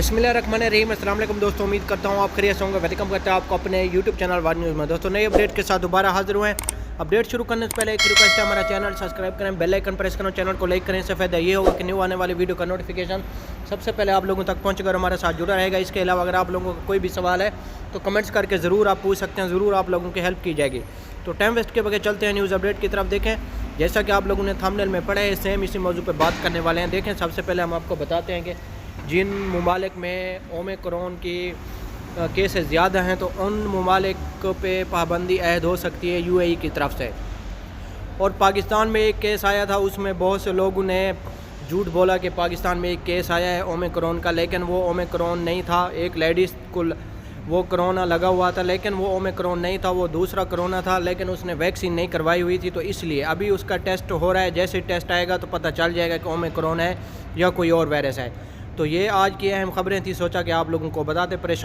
بسم اللہ الرحمن الرحیم۔ السلام علیکم دوستوں، امید کرتا ہوں آپ خیریت سے ہوں گے۔ ویلکم کرتا ہوں آپ کو اپنے یوٹیوب چینل ویڈیو نیوز میں۔ دوستوں نئے اپڈیٹ کے ساتھ دوبارہ حاضر ہوئے ہیں۔ اپڈیٹ شروع کرنے سے پہلے ایک ریکویسٹ ہے، ہمارا چینل سبسکرائب کریں، بیل آئکن پریس کریں، چینل کو لائک کریں۔ اس سے فائدہ یہ ہوگا کہ نیو آنے والی ویڈیو کا نوٹیفیکیشن سب سے پہلے آپ لوگوں تک پہنچے گا اور ہمارے ساتھ جڑا رہے گا۔ اس کے علاوہ اگر آپ لوگوں کا کوئی بھی سوال ہے تو کمنٹس کر کے ضرور آپ پوچھ سکتے ہیں، ضرور آپ لوگوں کی ہیلپ کی جائے گی۔ تو ٹائم ویسٹ کے بغیر چلتے ہیں نیوز اپڈیٹ کی طرف۔ دیکھیں جیسا کہ آپ لوگوں نے تھمبنیل میں پڑھا ہے، سیم اسی موضوع پہ بات کرنے والے ہیں۔ دیکھیں سب سے پہلے ہم آپ کو بتاتے ہیں کہ جن ممالک میں اومیکرون کی کیسز زیادہ ہیں تو ان ممالک پہ پابندی عائد ہو سکتی ہے یو اے ای کی طرف سے۔ اور پاکستان میں ایک کیس آیا تھا، اس میں بہت سے لوگوں نے جھوٹ بولا کہ پاکستان میں ایک کیس آیا ہے اومیکرون کا، لیکن وہ اومیکرون نہیں تھا۔ ایک لیڈیز کو وہ کرونا لگا ہوا تھا، لیکن وہ اومیکرون نہیں تھا، وہ دوسرا کرونا تھا، لیکن اس نے ویکسین نہیں کروائی ہوئی تھی، تو اس لیے ابھی اس کا ٹیسٹ ہو رہا ہے۔ جیسے ٹیسٹ آئے گا تو پتہ چل جائے گا کہ اومیکرون ہے یا کوئی اور وائرس ہے۔ تو یہ آج کی اہم خبریں تھیں، سوچا کہ آپ لوگوں کو بتاتے۔ پریشان